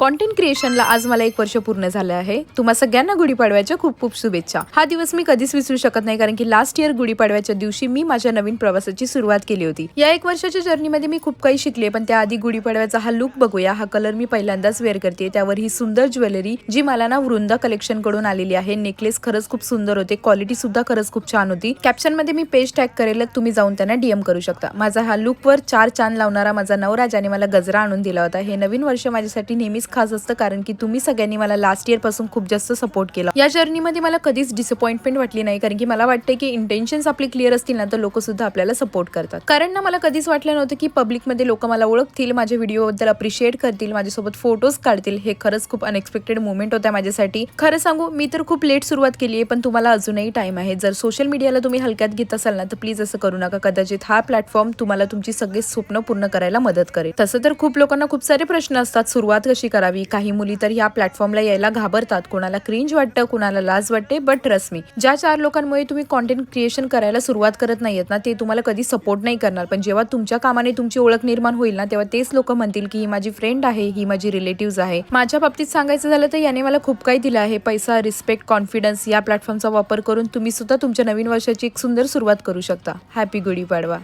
Content क्रिएशनला आज मला 1 वर्ष पूर्ण झालं आहे. तुम्हा सगळ्यांना गुढीपाडव्याच्या खूप खूप शुभेच्छा. हा दिवस मी कधीच विसरू शकत नाही, कारण की लास्ट इयर गुढीपाडव्याच्या दिवशी मी माझ्या नवीन प्रवासाची सुरुवात केली होती. या 1 वर्षाच्या जर्नीमध्ये मी खूप काही शिकले, पण त्याआधी गुढीपाडव्याचा हा लुक बघूया. हा कलर मी पहिल्यांदाच वेअर करते. त्यावर ही सुंदर ज्वेलरी जी मला ना वृंदा कलेक्शन कडून आलेली आहे. नेकलेस खरंच खूप सुंदर होते, क्वालिटी सुद्धा खरंच खूप छान होती. कॅप्शन मध्ये मी पेज टॅग करेल, तुम्ही जाऊन त्यांना डीएम करू शकता. माझा हा लुकवर 4 चांद लावणारा माझा नवरा ज्याने मला गजरा आणून दिला होता. हे नवीन वर्ष माझ्यासाठी नेहमीच खास असतं, कारण की तुम्ही सगळ्यांनी मला लास्ट इयर पासून खूप जास्त सपोर्ट केला. या जर्नीमध्ये मला कधीच डिसअपॉइंटमेंट वाटली नाही, कारण की मला वाटते की इंटेन्शन्स आपले क्लिअर असतील ना, तर लोक सुद्धा आपल्याला सपोर्ट करतात. कारण ना मला कधीच वाटलं नव्हतं की पब्लिकमध्ये लोक मला ओळखतील, माझ्या व्हिडिओबद्दल अप्रिशिएट करतील, माझ्यासोबत फोटोज काढतील. हे खरंच खूप अनएक्सपेक्टेड मोमेंट होता माझ्यासाठी. खरं सांगू, मी तर खूप लेट सुरुवात केली आहे, पण तुम्हाला अजूनही टाइम आहे. जर सोशल मीडियाला तुम्ही हलक्यात घेत असाल ना, तर प्लीज असं करू नका. कदाचित हा प्लॅटफॉर्म तुम्हाला तुमची सगळे स्वप्न पूर्ण करायला मदत करेल. तसं तर खूप लोकांना खूप सारे प्रश्न असतात, सुरुवात कशी करावी. काही मुली तर या प्लॅटफॉर्मला यायला घाबरतात, कोणाला क्रिंज वाटतं, कोणाला लाज वाटते. बट ट्रस्ट मी, ज्या 4 लोकांमुळे तुम्ही कॉन्टेंट क्रिएशन करायला सुरुवात करत नाहीयेत ना, ते तुम्हाला कधी सपोर्ट नाही करणार. पण जेव्हा तुमच्या कामाने तुमची ओळख निर्माण होईल ना, तेव्हा तेच लोक म्हणतील की ही माझी फ्रेंड आहे, ही माझी रिलेटिव्ह आहे. माझ्या बाबतीत सांगायचं झालं तर याने मला खूप काही दिलं आहे. पैसा, रिस्पेक्ट, कॉन्फिडन्स. या प्लॅटफॉर्मचा वापर करून तुम्ही सुद्धा तुमच्या नवीन वर्षाची एक सुंदर सुरुवात करू शकता. हॅपी गुढीपाडवा.